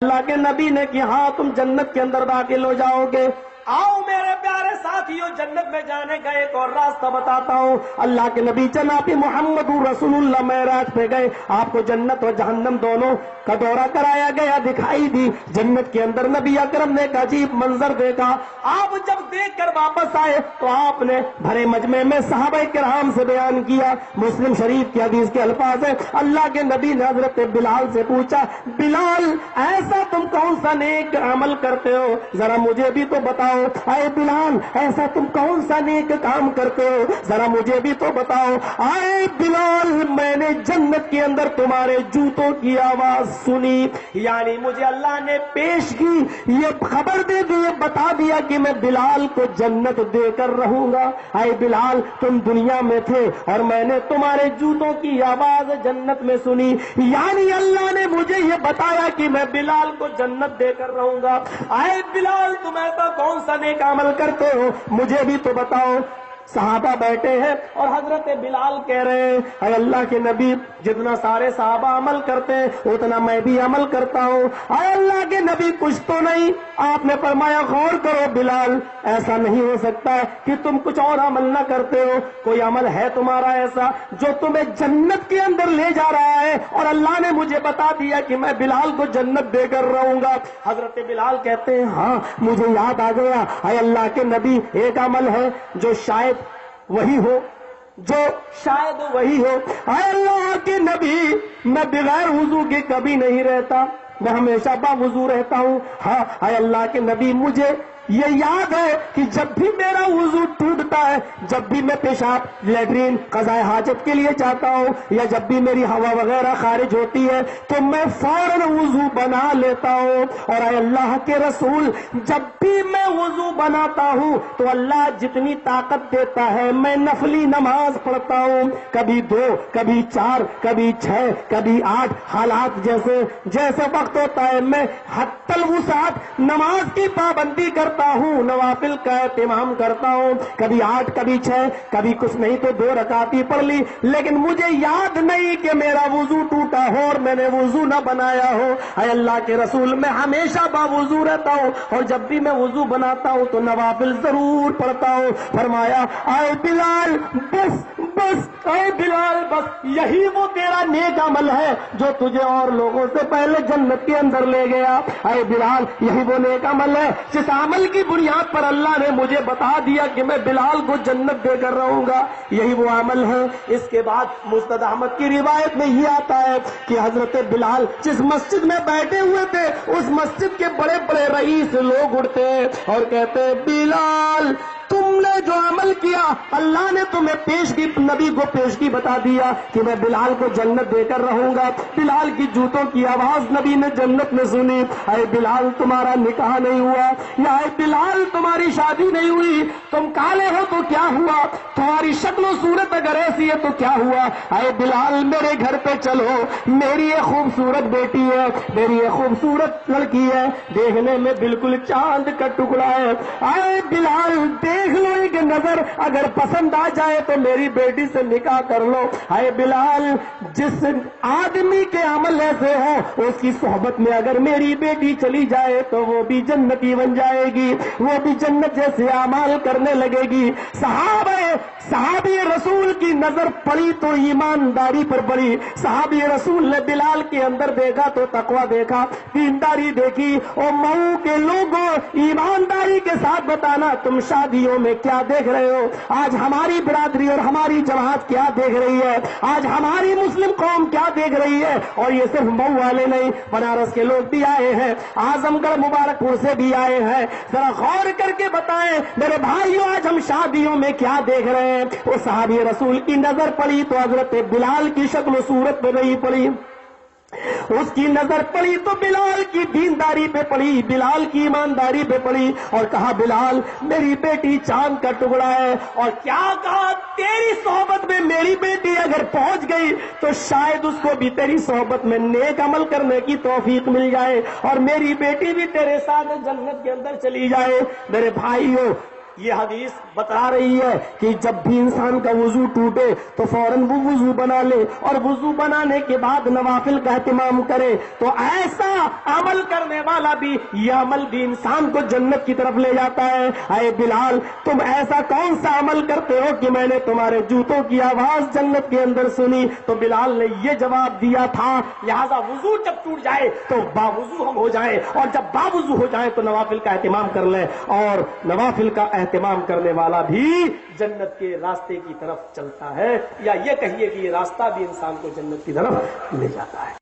اللہ کے نبی نے کہ ہاں تم جنت کے اندر داخل ہو جاؤ گے۔ آؤ میرے پیارے ساتھیوں، جنت میں جانے کا ایک اور راستہ بتاتا ہوں۔ اللہ کے نبی جناب محمد رسول اللہ معراج پہ گئے، آپ کو جنت اور جہنم دونوں کا دورہ کرایا گیا، دکھائی دی۔ جنت کے اندر نبی اکرم نے ایک عجیب منظر دیکھا۔ آپ جب دیکھ کر واپس آئے تو آپ نے بھرے مجمع میں صحابہ کرام سے بیان کیا۔ مسلم شریف کی حدیث کے الفاظ ہیں، اللہ کے نبی نے حضرت بلال سے پوچھا، بلال ایسا تم کون سا نیک عمل کرتے ہو، ذرا مجھے بھی تو بتاؤ۔ اے بلال ایسا تم کون سا نیک کام کرتے ہو، ذرا مجھے بھی تو بتاؤ۔ اے بلال میں نے جنت کے اندر تمہارے جوتوں کی آواز سنی، یعنی مجھے اللہ نے پیش کی، یہ خبر دے دی، یہ بتا دیا کہ میں بلال کو جنت دے کر رہوں گا۔ اے بلال تم دنیا میں تھے اور میں نے تمہارے جوتوں کی آواز جنت میں سنی، یعنی اللہ نے مجھے یہ بتایا کہ میں بلال کو جنت دے کر رہوں گا۔ اے بلال تم ایسا کون سا نیک عمل کرتے ہو، مجھے بھی تو بتاؤ۔ صحابہ بیٹھے ہیں اور حضرت بلال کہہ رہے ہیں، اے اللہ کے نبی جتنا سارے صحابہ عمل کرتے ہیں اتنا میں بھی عمل کرتا ہوں۔ اے اللہ کے نبی کچھ تو نہیں؟ آپ نے فرمایا غور کرو بلال، ایسا نہیں ہو سکتا ہے کہ تم کچھ اور عمل نہ کرتے ہو، کوئی عمل ہے تمہارا ایسا جو تمہیں جنت کے اندر لے جا رہا ہے، اور اللہ نے مجھے بتا دیا کہ میں بلال کو جنت دے کر رہوں گا۔ حضرت بلال کہتے ہیں ہاں مجھے یاد آ گیا، اے اللہ کے نبی ایک عمل ہے جو شاید وہی ہو، جو شاید وہی ہو۔ اے اللہ کے نبی میں بغیر وضو کے کبھی نہیں رہتا، میں ہمیشہ با وضو رہتا ہوں۔ ہاں اے اللہ کے نبی مجھے یہ یاد ہے کہ جب بھی میرا وضو ٹوٹتا ہے، جب بھی میں پیشاب لیٹرین قضاء حاجت کے لیے جاتا ہوں، یا جب بھی میری ہوا وغیرہ خارج ہوتی ہے تو میں فوراً وضو بنا لیتا ہوں۔ اور اے اللہ کے رسول جب بھی میں وضو بناتا ہوں تو اللہ جتنی طاقت دیتا ہے میں نفلی نماز پڑھتا ہوں، کبھی 2 کبھی 4 کبھی 6 کبھی 8، حالات جیسے جیسے وقت ہوتا ہے میں حتی الوسعت نماز کی پابندی کرتا ہوں، نوافل کا اہتمام کرتا ہوں، کبھی 8 کبھی 6 کبھی کچھ نہیں تو 2 رکعت ہی پڑھ لی، لیکن مجھے یاد نہیں کہ میرا وضو ٹوٹا ہو اور میں نے وضو نہ بنایا ہو۔ اے اللہ کے رسول میں ہمیشہ باوضو رہتا ہوں، اور جب بھی میں وضو بناتا ہوں تو نوافل ضرور پڑھتا ہوں۔ فرمایا اے بلال بس بس، اے بلال بس یہی وہ تیرا نیک عمل ہے جو تجھے اور لوگوں سے پہلے جنت کے اندر لے گیا۔ اے بلال یہی وہ نیک عمل ہے جس عمل کی بنیاد پر اللہ نے مجھے بتا دیا کہ میں بلال کو جنت دے کر رہوں گا، یہی وہ عمل ہے۔ اس کے بعد مسند احمد کی روایت میں یہ آتا ہے کہ حضرت بلال جس مسجد میں بیٹھے ہوئے تھے اس مسجد کے بڑے بڑے رئیس لوگ اٹھتے ہیں اور کہتے ہیں بلال تم نے جو عمل کیا اللہ نے تمہیں پیشگی، نبی کو پیشگی بتا دیا کہ میں بلال کو جنت دے کر رہوں گا۔ بلال کی جوتوں کی آواز نبی نے جنت میں سنی۔ اے بلال تمہارا نکاح نہیں ہوا، یا اے بلال تمہاری شادی نہیں ہوئی، تم کالے ہو تو کیا ہوا، تمہاری شکل و صورت اگر ایسی ہے تو کیا ہوا، اے بلال میرے گھر پہ چلو، میری ایک خوبصورت بیٹی ہے، میری ایک خوبصورت لڑکی ہے، دیکھنے میں بالکل چاند کا ٹکڑا ہے، اے بلال دیکھ لو ایک نظر، اگر پسند آ جائے تو میری بیٹی سے نکاح کر لو۔ اے بلال جس آدمی کے عمل ایسے ہو اس کی صحبت میں اگر میری بیٹی چلی جائے تو وہ بھی جنتی بن جائے گی، وہ بھی جنت جیسے اعمال کرنے لگے گی۔ صحابی رسول کی نظر پڑی تو ایمانداری پر پڑی، صحابی رسول نے بلال کے اندر دیکھا تو تقویٰ دیکھا، دینداری دیکھی۔ اور مئو کے لوگوں ایمانداری کے ساتھ بتانا تم شادیوں میں کیا دیکھ رہے ہو، آج ہماری برادری اور ہماری جماعت کیا دیکھ رہی ہے، آج ہماری مسلم قوم کیا دیکھ رہی ہے۔ اور یہ صرف مئو والے نہیں، بنارس کے لوگ بھی آئے ہیں، اعظم گڑھ مبارک پور سے بھی آئے ہیں، ذرا غور کر کے بتائیں میرے بھائیوں آج ہم شادیوں میں کیا دیکھ رہے ہیں۔ وہ صحابی رسول کی نظر پڑی تو حضرت بلال کی شکل و صورت پہ نہیں پڑی، اس کی نظر پڑی تو بلال کی دینداری پہ پڑی، بلال کی ایمانداری پہ پڑی، اور کہا بلال میری بیٹی چاند کا ٹکڑا ہے، اور کیا کہا تیری صحبت میں میری بیٹی اگر پہنچ گئی تو شاید اس کو بھی تیری صحبت میں نیک عمل کرنے کی توفیق مل جائے اور میری بیٹی بھی تیرے ساتھ جنت کے اندر چلی جائے۔ میرے بھائیوں یہ حدیث بتا رہی ہے کہ جب بھی انسان کا وضو ٹوٹے تو فوراً وہ وضو بنا لے اور وضو بنانے کے بعد نوافل کا اہتمام کرے، تو ایسا عمل کرنے والا بھی، یہ عمل بھی انسان کو جنت کی طرف لے جاتا ہے۔ اے بلال، تم ایسا کون سا عمل کرتے ہو کہ میں نے تمہارے جوتوں کی آواز جنت کے اندر سنی؟ تو بلال نے یہ جواب دیا تھا، لہذا وضو جب ٹوٹ جائے تو باوضو ہم ہو جائیں، اور جب باوضو ہو جائیں تو نوافل کا اہتمام کر لیں، اور نوافل کا اہتمام کرنے والا بھی جنت کے راستے کی طرف چلتا ہے، یا یہ کہیے کہ یہ راستہ بھی انسان کو جنت کی طرف لے جاتا ہے۔